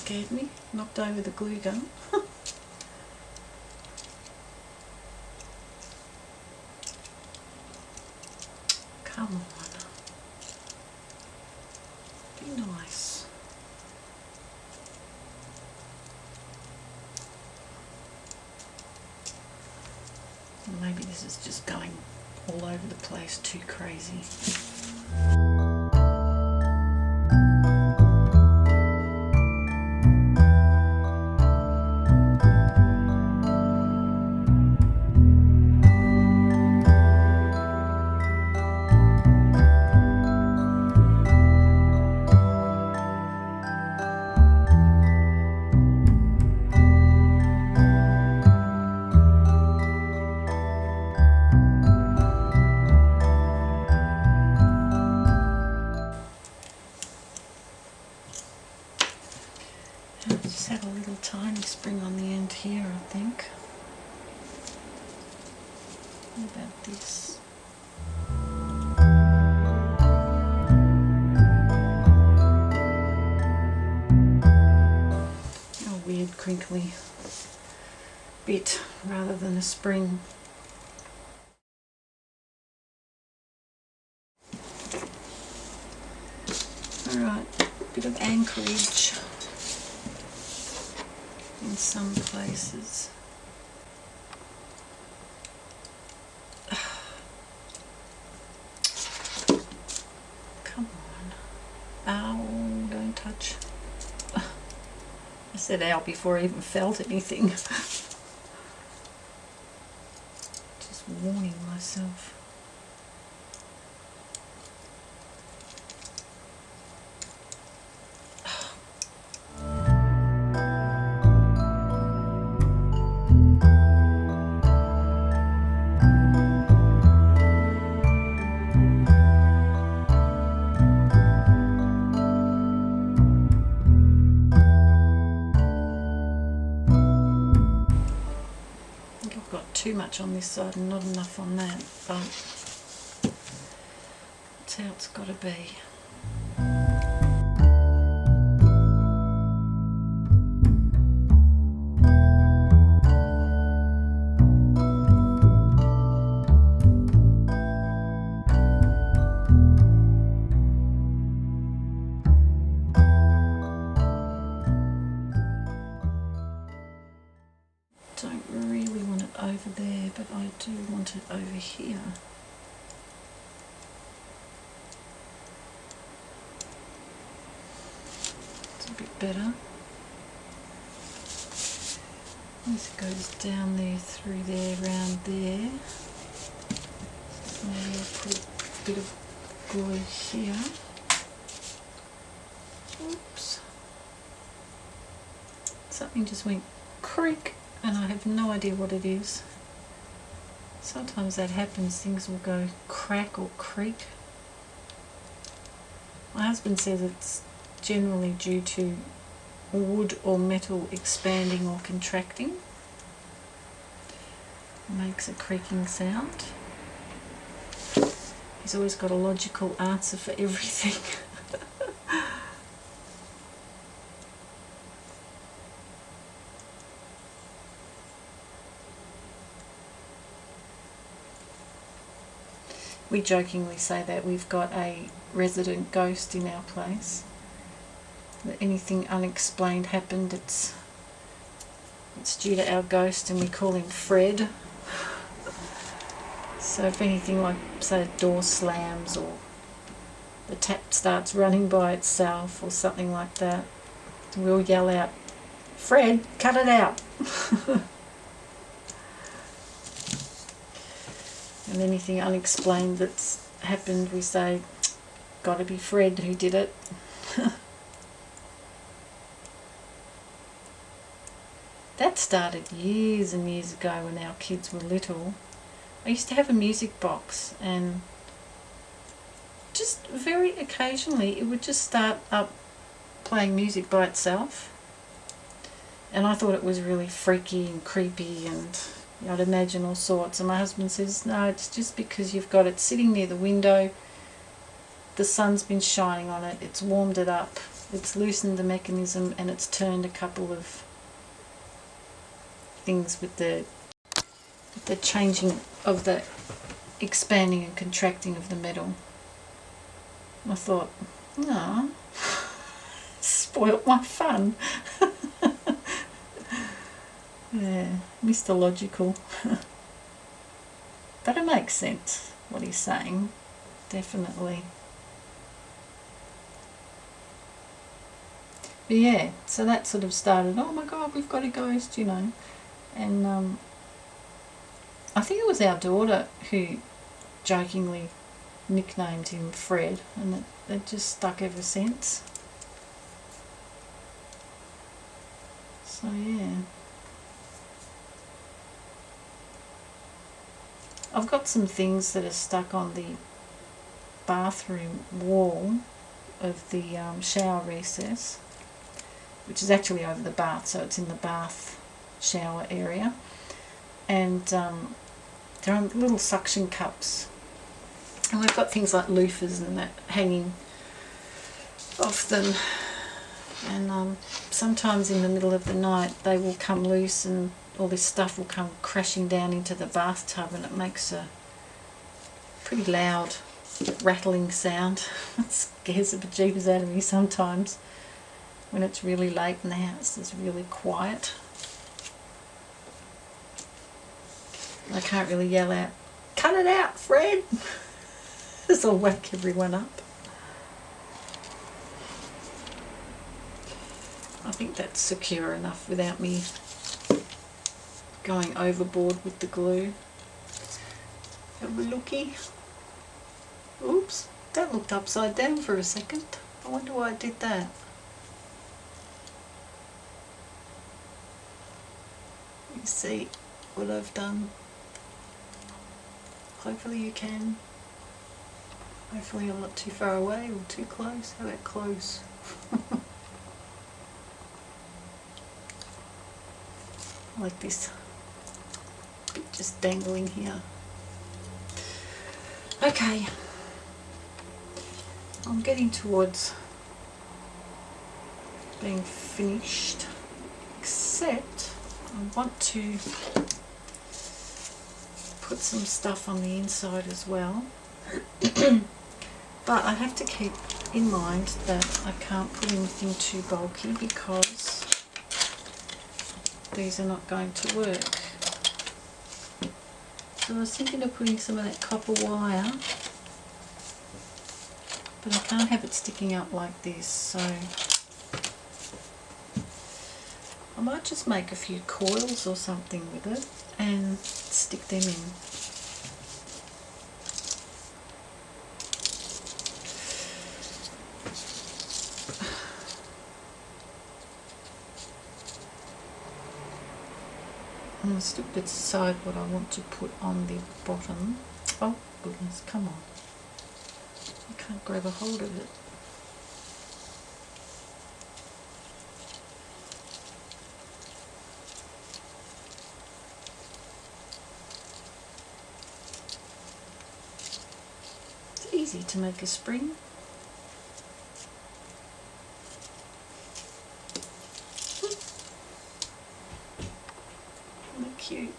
scared me. Knocked over the glue gun. Come on. Be nice. Maybe this is just going all over the place too crazy. Just have a little tiny spring on the end here, I think. What about this? A weird crinkly bit rather than a spring. Alright, bit of anchorage in some places. Come on. Ow, don't touch. I said ow before I even felt anything. Just warning myself. Too much on this side and not enough on that, but that's how it's got to be. Don't really want it over there, but I do want it over here. It's a bit better. This goes down there, through there, round there. Maybe I'll put a bit of glue here. Oops. Something just went creak. And I have no idea what it is. Sometimes that happens, things will go crack or creak. My husband says it's generally due to wood or metal expanding or contracting. It makes a creaking sound. He's always got a logical answer for everything. We jokingly say that we've got a resident ghost in our place. That anything unexplained happened, it's due to our ghost, and we call him Fred. So if anything, like say a door slams or the tap starts running by itself or something like that, we'll yell out, "Fred, cut it out!" And anything unexplained that's happened, we say, "Gotta be Fred who did it." That started years and years ago when our kids were little. I used to have a music box, and just very occasionally it would just start up playing music by itself. And I thought it was really freaky and creepy, and I'd imagine all sorts. And my husband says, "No, it's just because you've got it sitting near the window, the sun's been shining on it, it's warmed it up, it's loosened the mechanism and it's turned a couple of things with the changing of the expanding and contracting of the metal. I thought, no, spoilt my fun. Yeah, Mr. Logical. But it makes sense what he's saying, definitely. But yeah, so that sort of started, oh my god, we've got a ghost, you know. And I think it was our daughter who jokingly nicknamed him Fred, and it just stuck ever since. So yeah. I've got some things that are stuck on the bathroom wall of the shower recess, which is actually over the bath, so it's in the bath shower area. And there are little suction cups. And we've got things like loofahs and that hanging off them. And sometimes in the middle of the night they will come loose and all this stuff will come crashing down into the bathtub, and it makes a pretty loud rattling sound. It scares the bejeebers out of me sometimes when it's really late and the house is really quiet. I can't really yell out, "Cut it out, Fred!" This will wake everyone up. I think that's secure enough without me going overboard with the glue. Have a looky. Oops, that looked upside down for a second. I wonder why I did that. You see what I've done? Hopefully you can. Hopefully I'm not too far away or too close. How about close? Like this bit just dangling here. Okay, I'm getting towards being finished, except I want to put some stuff on the inside as well. But I have to keep in mind that I can't put anything too bulky because these are not going to work. So I was thinking of putting some of that copper wire, but I can't have it sticking up like this, so I might just make a few coils or something with it and stick them in. I'll still decide what I want to put on the bottom. Oh goodness, come on. I can't grab a hold of it. It's easy to make a spring. Cute.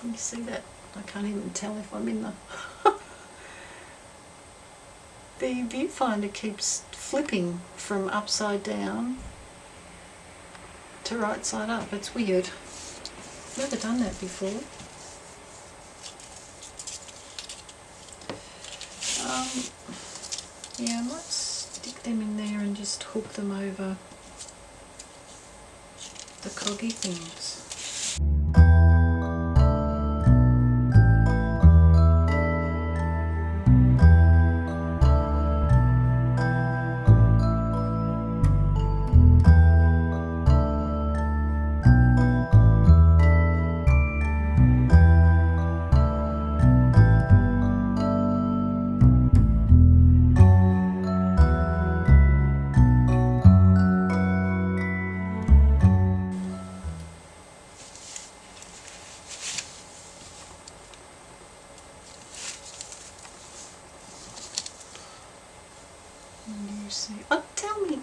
You see that? I can't even tell if I'm in the the viewfinder keeps flipping from upside down to right side up. It's weird. Never done that before. Yeah, I might stick them in there and just hook them over the coggy things. You see, oh, tell me,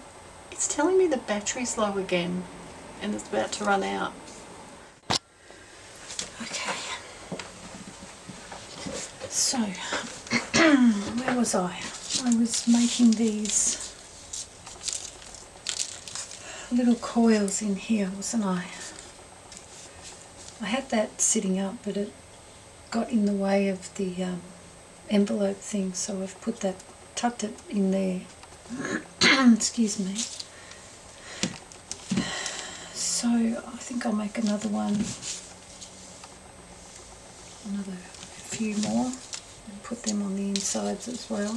It's telling me the battery's low again and it's about to run out. Okay. So, where was I? I was making these little coils in here, wasn't I? I had that sitting up, but it got in the way of the envelope thing, so I've tucked it in there. Excuse me. So I think I'll make another few more, and put them on the insides as well.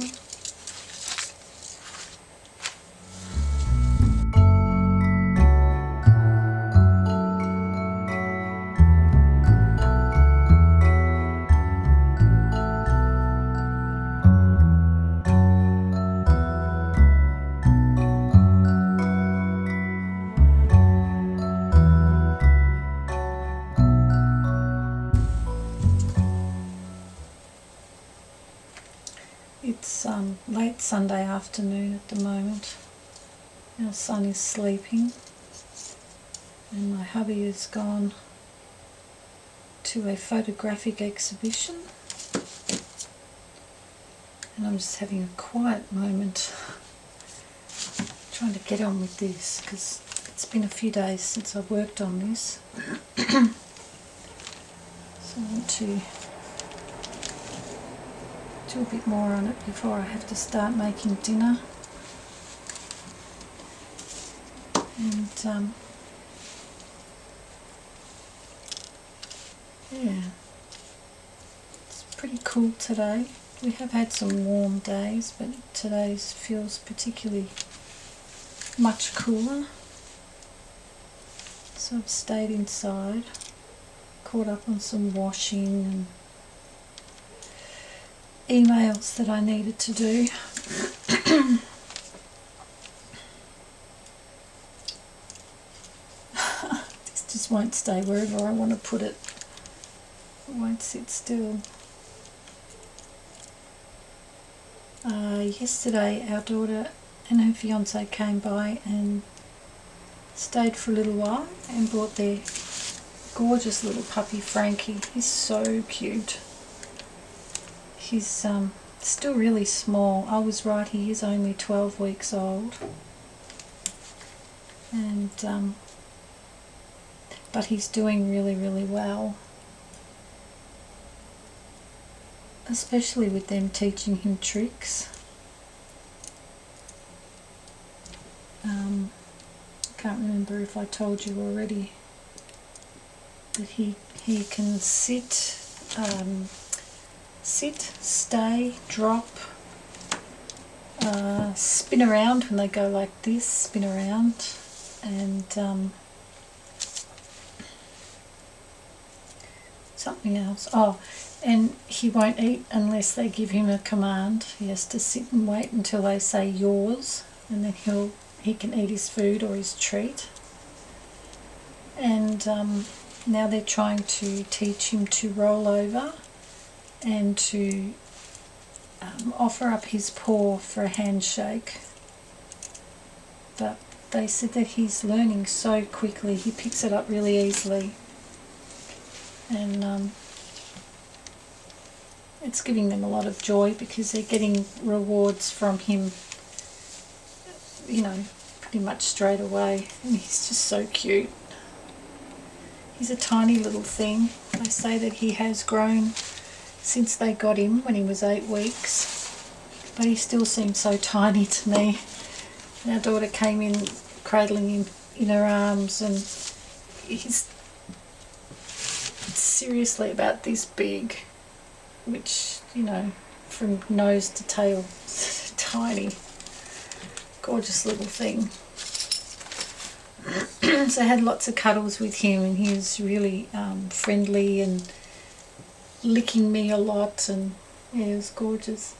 It's late Sunday afternoon at the moment. Our son is sleeping and my hubby has gone to a photographic exhibition, and I'm just having a quiet moment trying to get on with this because it's been a few days since I've worked on this. So I want to do a bit more on it before I have to start making dinner. And yeah, it's pretty cool today. We have had some warm days, but today's feels particularly much cooler. So I've stayed inside, caught up on some washing and emails that I needed to do. This just won't stay wherever I want to put it. It won't sit still. Yesterday our daughter and her fiance came by and stayed for a little while and brought their gorgeous little puppy Frankie. He's so cute. He's still really small. I was right, he is only 12 weeks old. And but he's doing really, really well. Especially with them teaching him tricks. I can't remember if I told you already that he can sit, stay, drop, spin around when they go like this, spin around, and something else. Oh, and he won't eat unless they give him a command. He has to sit and wait until they say yours, and then he can eat his food or his treat. And now they're trying to teach him to roll over and to offer up his paw for a handshake. But they said that he's learning so quickly, he picks it up really easily. And it's giving them a lot of joy because they're getting rewards from him, you know, pretty much straight away. And he's just so cute. He's a tiny little thing. They say that he has grown since they got him when he was 8 weeks, but he still seems so tiny to me. And our daughter came in cradling him in her arms, and he's seriously about this big, which, you know, from nose to tail, tiny, gorgeous little thing. So I had lots of cuddles with him, and he was really friendly and licking me a lot, and yeah, it was gorgeous.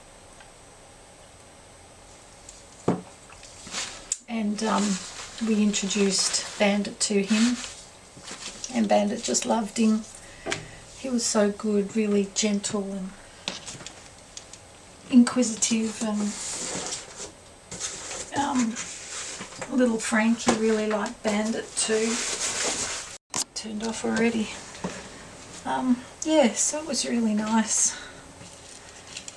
And we introduced Bandit to him, and Bandit just loved him. He was so good, really gentle and inquisitive, and Little Frankie really liked Bandit too. Turned off already. Yeah, so it was really nice.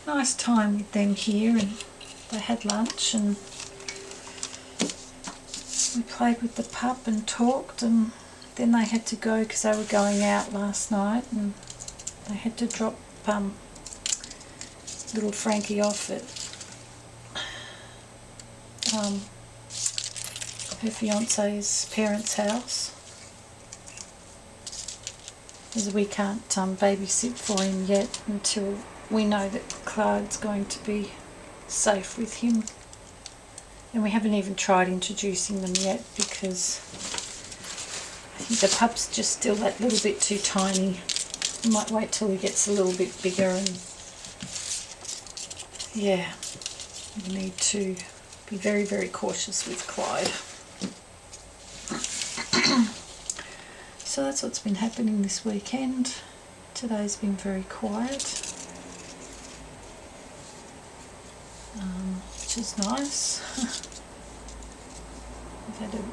Nice time with them here, and they had lunch and we played with the pup and talked, and then they had to go because they were going out last night, and they had to drop little Frankie off at her fiance's parents' house, as we can't babysit for him yet until we know that Clyde's going to be safe with him. And we haven't even tried introducing them yet because I think the pup's just still that little bit too tiny. We might wait till he gets a little bit bigger, and yeah, we need to be very, very cautious with Clyde. So that's what's been happening this weekend. Today's been very quiet, which is nice. I've had a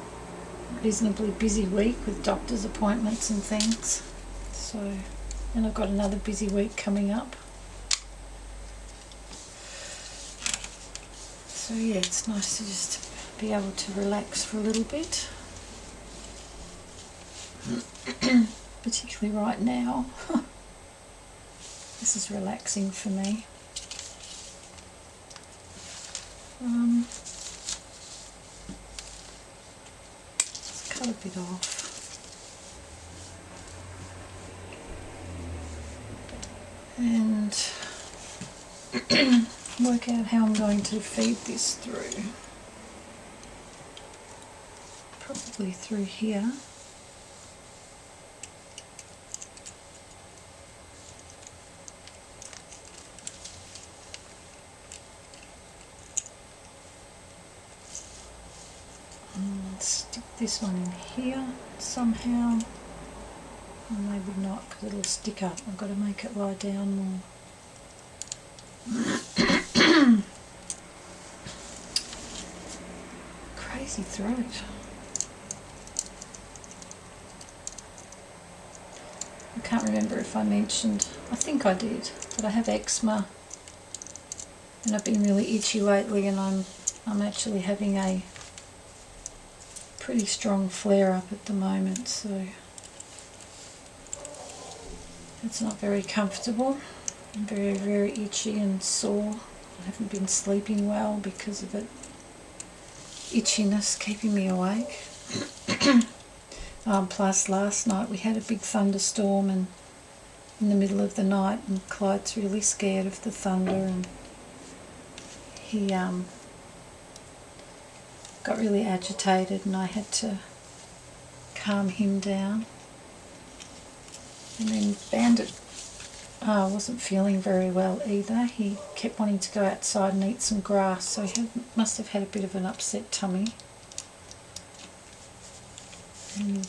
reasonably busy week with doctor's appointments and things, so, and I've got another busy week coming up. So yeah, it's nice to just be able to relax for a little bit. Particularly right now. This is relaxing for me. Let's cut a bit off. And work out how I'm going to feed this through. Probably through here. Stick this one in here somehow, or maybe not because it'll stick up. I've got to make it lie down more. Crazy throat. I can't remember if I mentioned, I think I did, but I have eczema and I've been really itchy lately, and I'm actually having a pretty strong flare up at the moment, so it's not very comfortable. I'm very, very itchy and sore. I haven't been sleeping well because of it. Itchiness keeping me awake. Plus last night we had a big thunderstorm, and in the middle of the night, and Clyde's really scared of the thunder, and he got really agitated, and I had to calm him down. And then Bandit wasn't feeling very well either. He kept wanting to go outside and eat some grass, so he must have had a bit of an upset tummy. And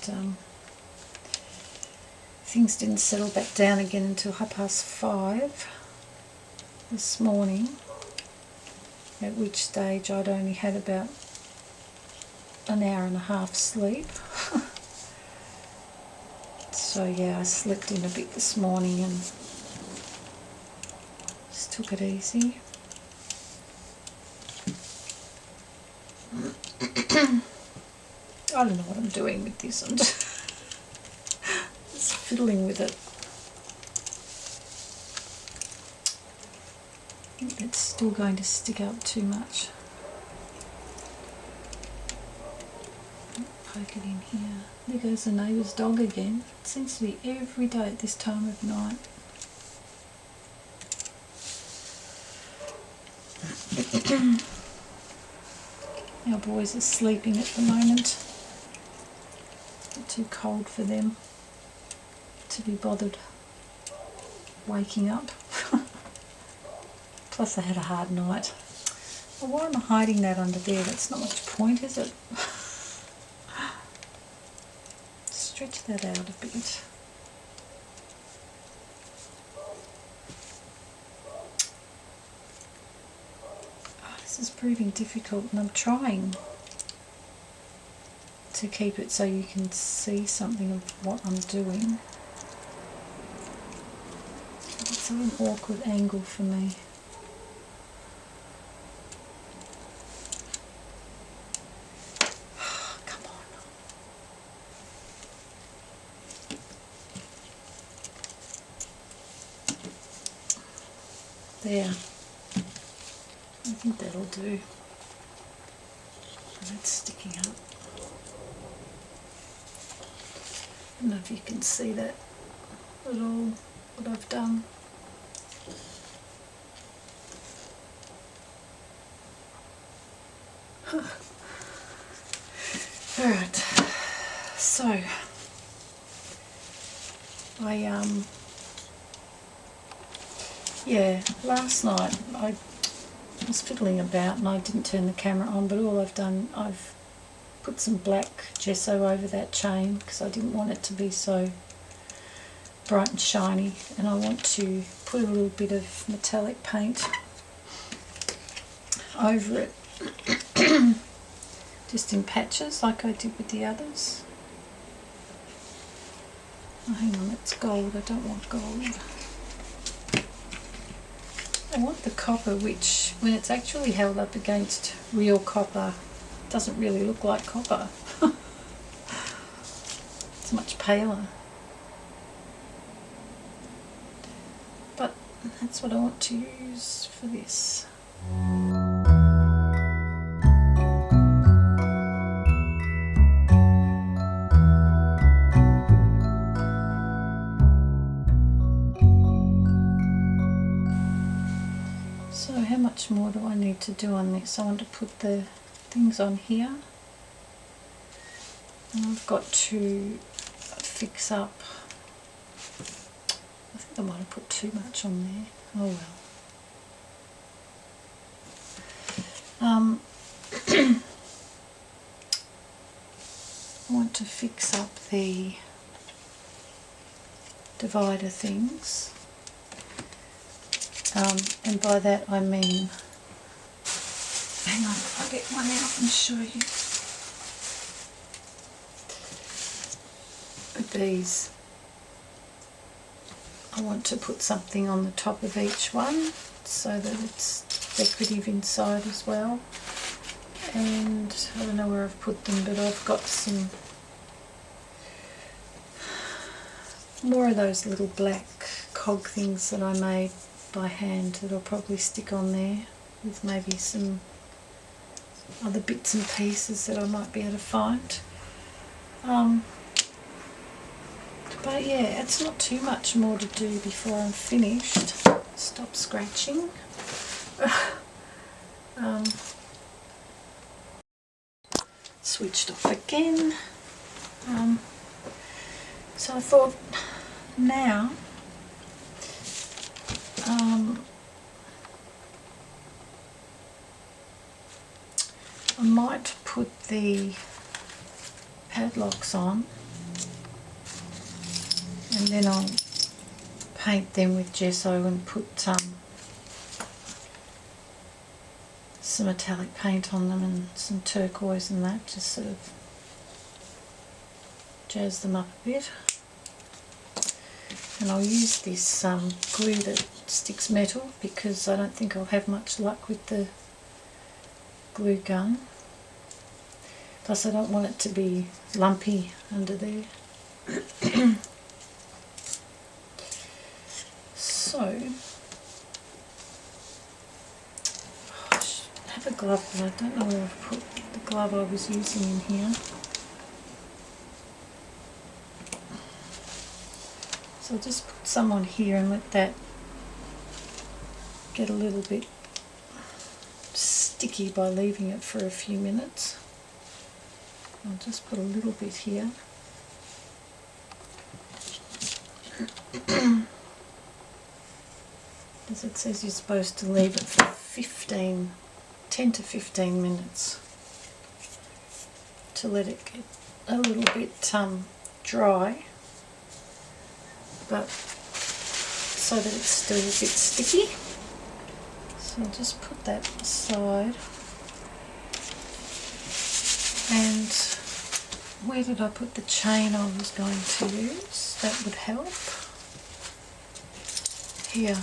things didn't settle back down again until 5:30 this morning, at which stage I'd only had about an hour and a half sleep. So yeah, I slept in a bit this morning and just took it easy. I don't know what I'm doing with this. I'm just fiddling with it. I think it's still going to stick up too much. Poke it in here. There goes the neighbour's dog again. It seems to be every day at this time of night. Our boys are sleeping at the moment. It's too cold for them to be bothered waking up. Plus they had a hard night. Well, why am I hiding that under there? That's not much point, is it? Stretch that out a bit. Oh, this is proving difficult, and I'm trying to keep it so you can see something of what I'm doing. It's an awkward angle for me. Come on. There. I think that'll do. It's sticking up. I don't know if you can see that at all, what I've done. Alright, so last night I was fiddling about and I didn't turn the camera on, but all I've done, I've put some black gesso over that chain because I didn't want it to be so bright and shiny, and I want to put a little bit of metallic paint over it just in patches like I did with the others. Oh, hang on, it's gold, I don't want gold. I want the copper, which when it's actually held up against real copper doesn't really look like copper. It's much paler. But that's what I want to use for this. So how much more do I need to do on this? I want to put the things on here, and I've got to fix up. I think I might have put too much on there. Oh well. I want to fix up the divider things. And by that I mean, hang on, I'll get one out and show you. With these, I want to put something on the top of each one so that it's decorative inside as well. And I don't know where I've put them, but I've got some more of those little black cog things that I made by hand that I'll probably stick on there, with maybe some other bits and pieces that I might be able to find. But yeah, it's not too much more to do before I'm finished. Stop scratching. Switched off again. So I thought now I might put the padlocks on, and then I'll paint them with gesso and put some metallic paint on them and some turquoise and that, just sort of jazz them up a bit. And I'll use this glue that sticks metal because I don't think I'll have much luck with the glue gun. Plus I don't want it to be lumpy under there. So, I should have a glove, but I don't know where I've put the glove I was using in here. So I'll just put some on here and let that get a little bit sticky by leaving it for a few minutes. I'll just put a little bit here. As it says, you're supposed to leave it for 10 to 15 minutes to let it get a little bit dry, but so that it's still a bit sticky. So I'll just put that aside, and Where did I put the chain I was going to use? That would help. Here.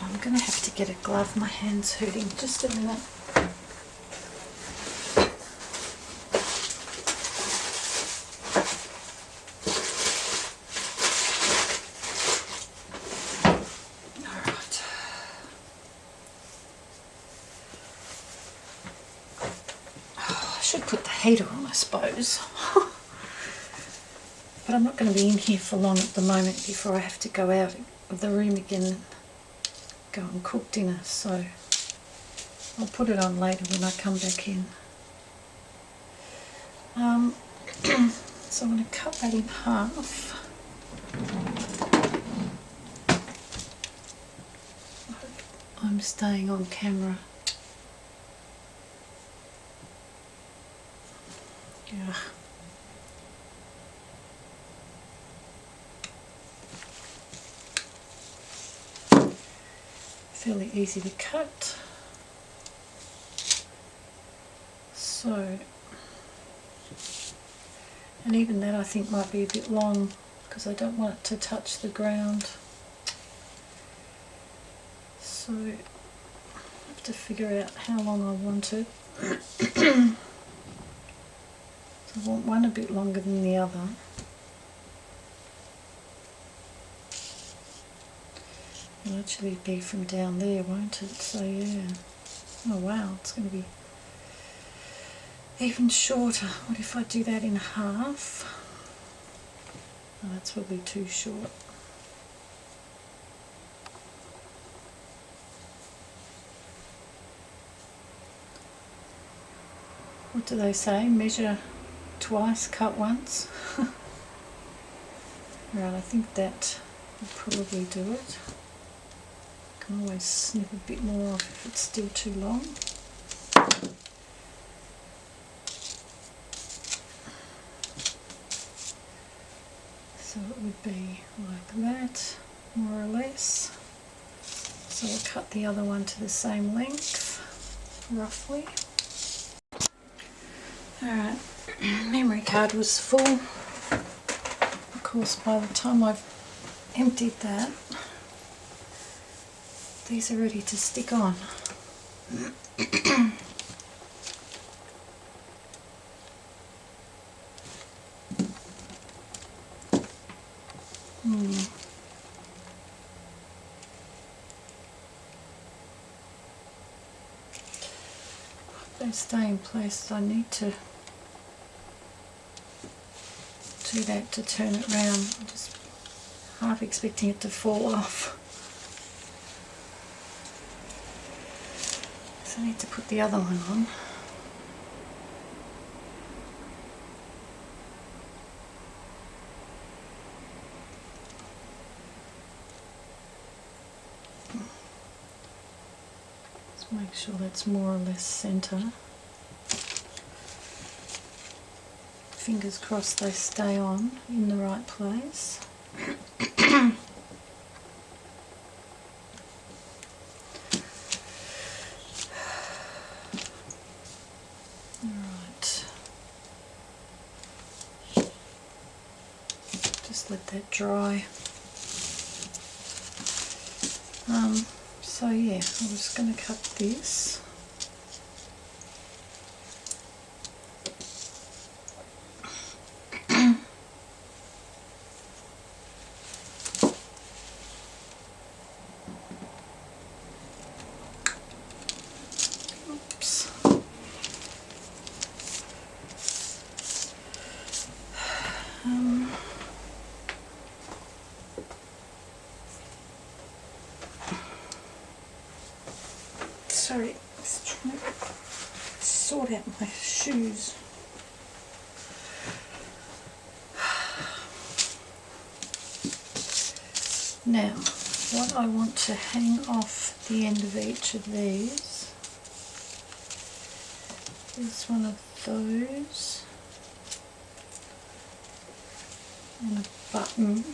I'm going to have to get a glove. My hand's hurting. Just a minute. Alright. Oh, I should put the heater on, I suppose. But I'm not going to be in here for long at the moment before I have to go out of the room again and go and cook dinner, so I'll put it on later when I come back in. So I'm going to cut that in half. I hope I'm staying on camera. Yeah. Fairly easy to cut. So, and even that I think might be a bit long because I don't want it to touch the ground. So I have to figure out how long I want it. So I want one a bit longer than the other. It'll actually be from down there, won't it? So yeah. Oh wow, it's going to be even shorter. What if I do that in half? Oh, that's probably too short. What do they say? Measure twice, cut once? Right, I think that will probably do it. I can always snip a bit more off if it's still too long. So it would be like that, more or less. So I'll cut the other one to the same length, roughly. Alright, memory card was full. Of course, by the time I've emptied that, these are ready to stick on. They stay in place. I need to do that to turn it round. I'm just half expecting it to fall off. So I need to put the other one on. Just make sure that's more or less centre. Fingers crossed they stay on in the right place. Alright. Just let that dry. So yeah, I'm just going to cut this. Sorry, just trying to sort out my shoes. Now, what I want to hang off the end of each of these is one of those and a button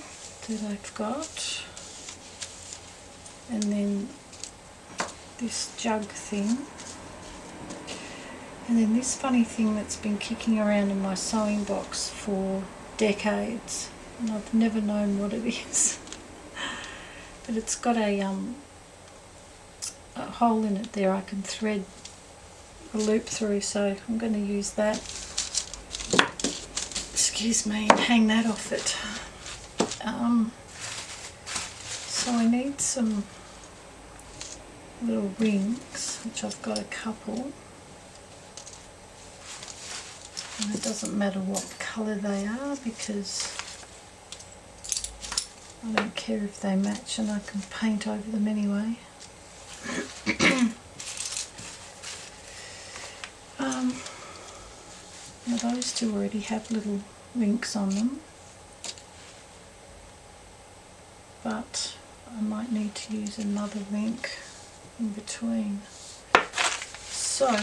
that I've got, and then this jug thing. And then this funny thing that's been kicking around in my sewing box for decades, and I've never known what it is. But it's got a hole in it there I can thread a loop through, so I'm going to use that. Excuse me, and hang that off it. So I need some little rings, which I've got a couple. And it doesn't matter what colour they are because I don't care if they match and I can paint over them anyway. Now those two already have little links on them, but I might need to use another link in between. So,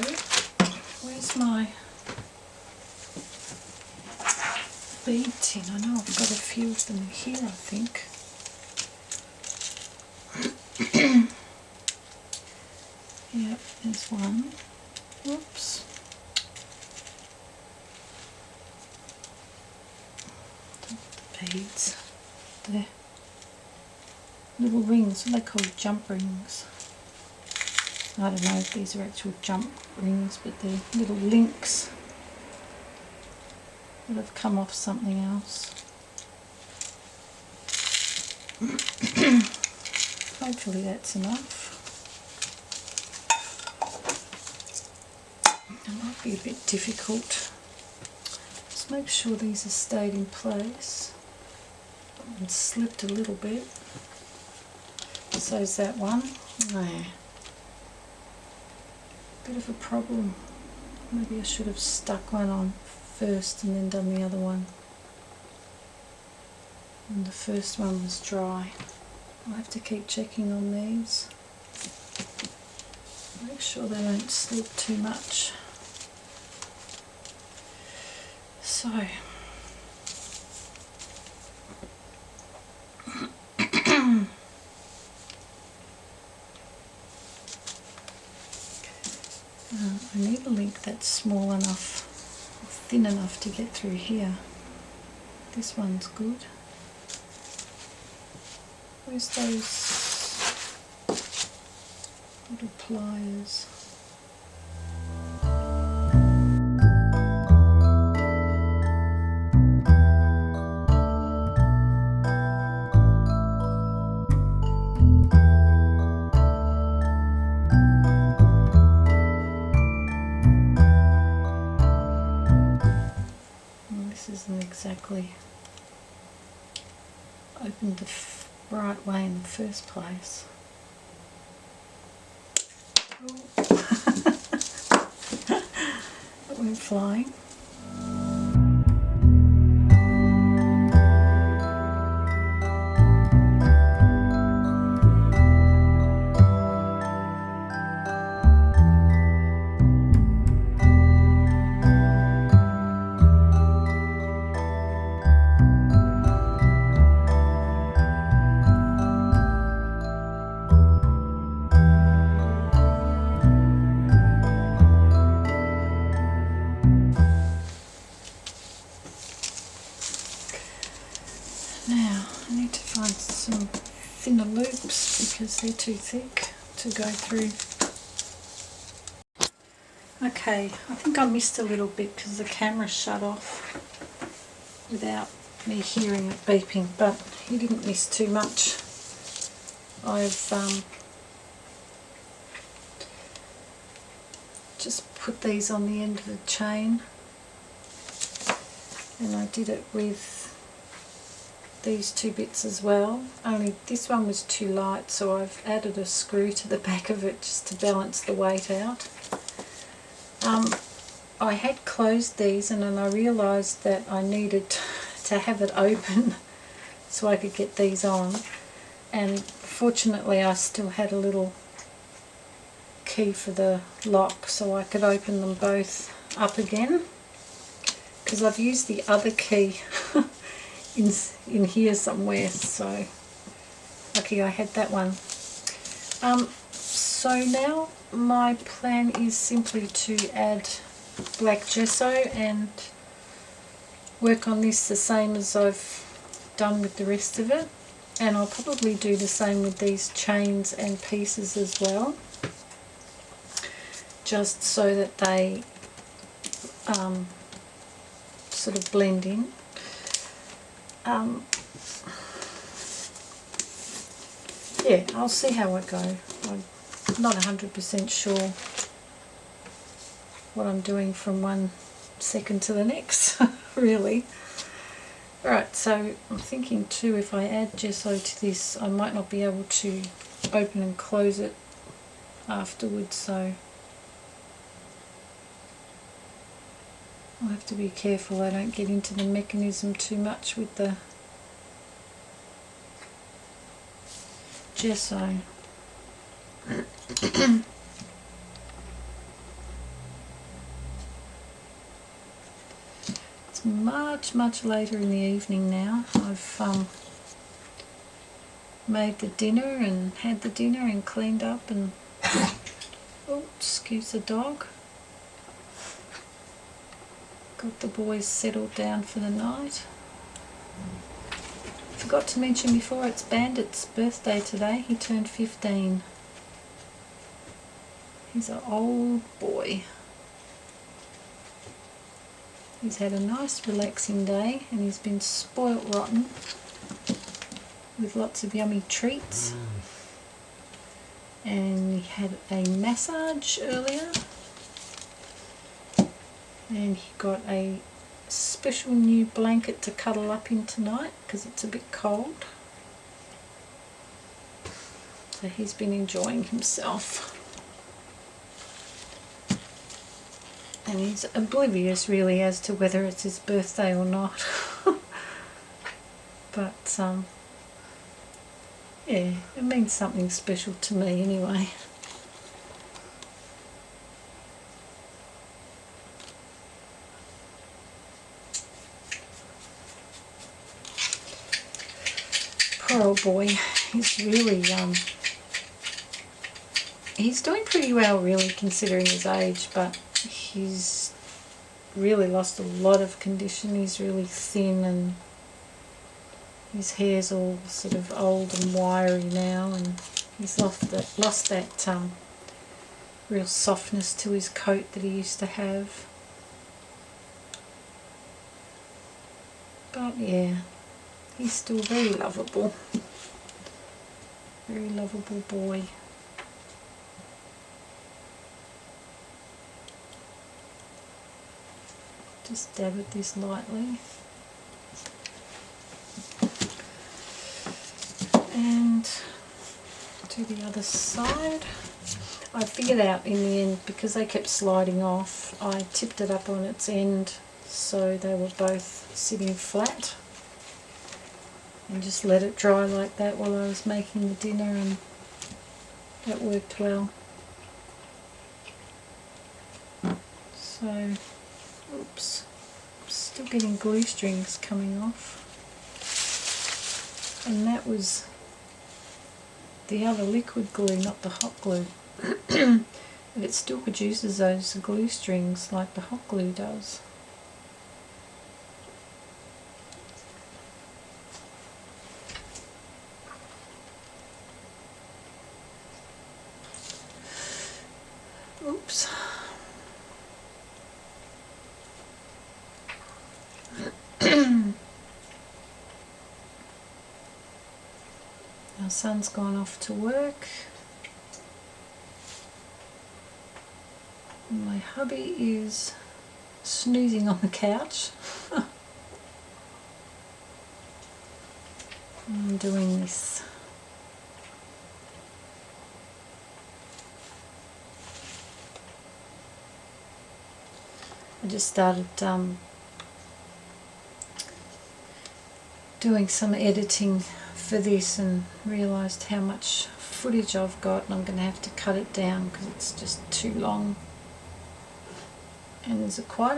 where's my bead tin? I know I've got a few of them here, I think. Yep, there's one. Oops. The beads. They're little rings. What are they called? Jump rings. I don't know if these are actual jump rings, but they're little links that have come off something else. Hopefully that's enough. It might be a bit difficult. Just make sure these have stayed in place and slipped a little bit. So's that one. There. Bit of a problem. Maybe I should have stuck one on first and then done the other one. And the first one was dry. I'll have to keep checking on these. Make sure they don't slip too much. So I need a link that's small enough, thin enough to get through here. This one's good. Where's those little pliers? Exactly opened the right way in the first place. That went flying. Now I need to find some thinner loops because they're too thick to go through. Okay, I think I missed a little bit because the camera shut off without me hearing it beeping, but you didn't miss too much. I've just put these on the end of the chain, and I did it with these two bits as well, only this one was too light, so I've added a screw to the back of it just to balance the weight out. I had closed these and then I realised that I needed to have it open so I could get these on, and fortunately I still had a little key for the lock so I could open them both up again, because I've used the other key in here somewhere, so lucky I had that one. So now my plan is simply to add black gesso and work on this the same as I've done with the rest of it, and I'll probably do the same with these chains and pieces as well, just so that they sort of blend in. Yeah, I'll see how it goes. I'm not 100% sure what I'm doing from one second to the next, really. Alright, so I'm thinking too, if I add gesso to this, I might not be able to open and close it afterwards, so I'll have to be careful I don't get into the mechanism too much with the gesso. It's much later in the evening now. I've made the dinner and had the dinner and cleaned up and oh, excuse the dog. Got the boys settled down for the night. Forgot to mention before, it's Bandit's birthday today. He turned 15. He's an old boy. He's had a nice relaxing day and he's been spoilt rotten with lots of yummy treats. And he had a massage earlier and he got a special new blanket to cuddle up in tonight because it's a bit cold. So he's been enjoying himself. And he's oblivious really as to whether it's his birthday or not. But yeah, it means something special to me anyway. Poor old boy, he's really he's doing pretty well really considering his age, but he's really lost a lot of condition. He's really thin and his hair's all sort of old and wiry now, and he's lost that real softness to his coat that he used to have. But yeah, he's still very lovable. Very lovable boy. Just dab at this lightly. And to the other side. I figured out in the end, because they kept sliding off, I tipped it up on its end so they were both sitting flat. And just let it dry like that while I was making the dinner, and that worked well. So, oops, still getting glue strings coming off. And that was the other liquid glue, not the hot glue. But it still produces those glue strings like the hot glue does. Oops. Our son's gone off to work. My hubby is snoozing on the couch. I'm doing this. I just started doing some editing for this and realised how much footage I've got, and I'm going to have to cut it down because it's just too long. And there's quite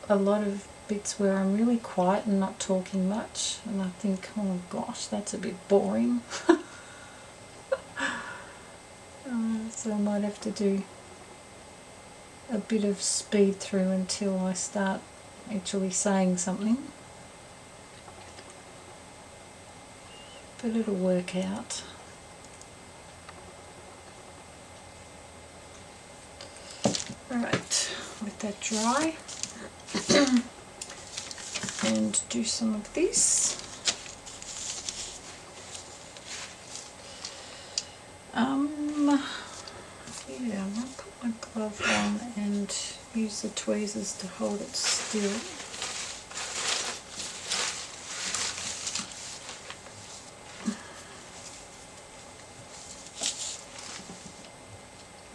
a lot of bits where I'm really quiet and not talking much, and I think, oh gosh, that's a bit boring. So I might have to do a bit of speed through until I start actually saying something. But it'll work out. Alright, let that dry and do some of this. Yeah, I'm going to put my glove on and use the tweezers to hold it still.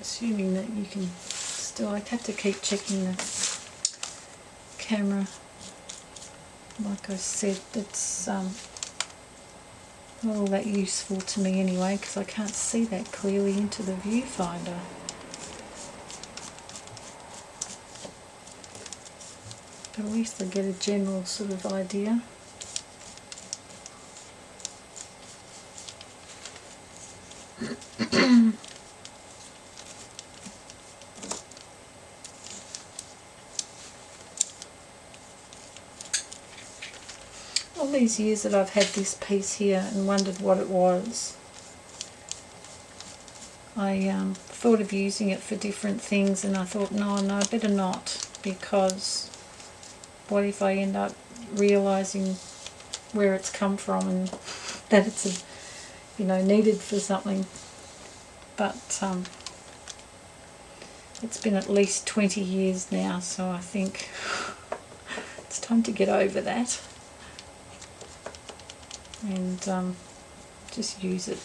Assuming that you can still, I'd have to keep checking the camera. Like I said, it's not all that useful to me anyway, because I can't see that clearly into the viewfinder. But at least I get a general sort of idea. All these years that I've had this piece here and wondered what it was, I thought of using it for different things, and I thought, no, I better not, because what if I end up realising where it's come from and that it's, needed for something. But it's been at least 20 years now, so I think it's time to get over that and just use it.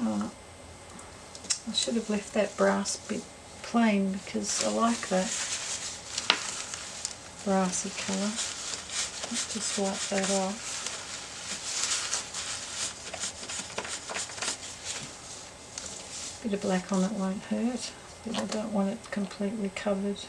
I should have left that brass bit plain because I like that brassy colour. Let's just wipe that off. Bit of black on it won't hurt, but I don't want it completely covered.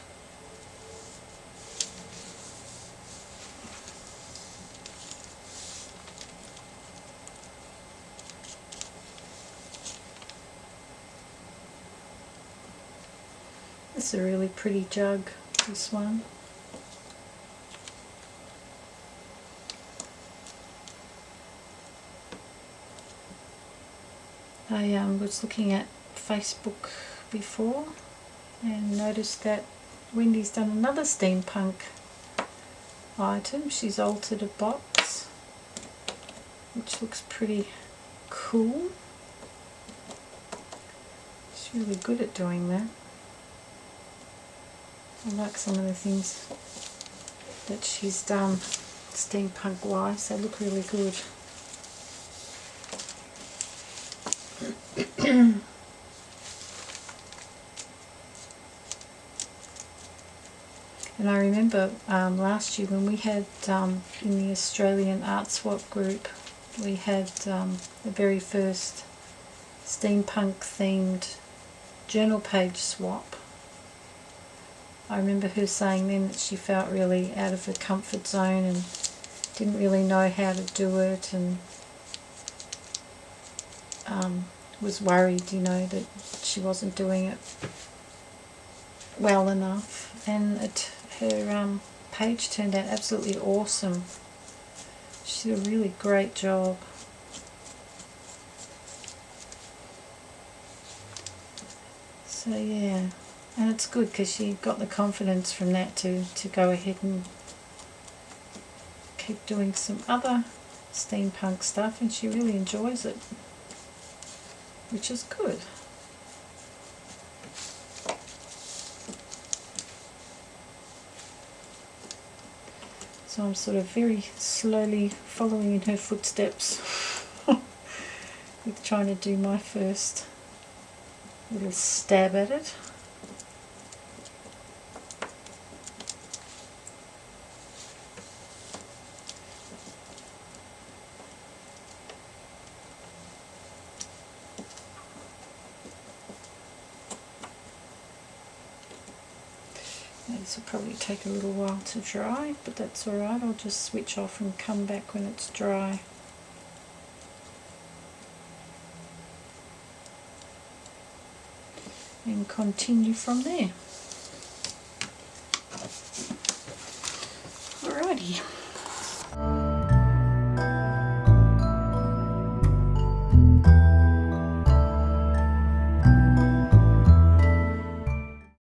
It's a really pretty jug, this one. I was looking at Facebook before and noticed that Wendy's done another steampunk item. She's altered a box, which looks pretty cool. She's really good at doing that. I like some of the things that she's done steampunk wise. They look really good. And I remember last year when we had in the Australian Art Swap group, we had the very first steampunk themed journal page swap. I remember her saying then that she felt really out of her comfort zone and didn't really know how to do it, and was worried, that she wasn't doing it well enough. And her page turned out absolutely awesome. She did a really great job. So yeah. And it's good because she got the confidence from that to go ahead and keep doing some other steampunk stuff, and she really enjoys it, which is good. So I'm sort of very slowly following in her footsteps with trying to do my first little stab at it. This will probably take a little while to dry, but that's alright. I'll just switch off and come back when it's dry. and continue from there.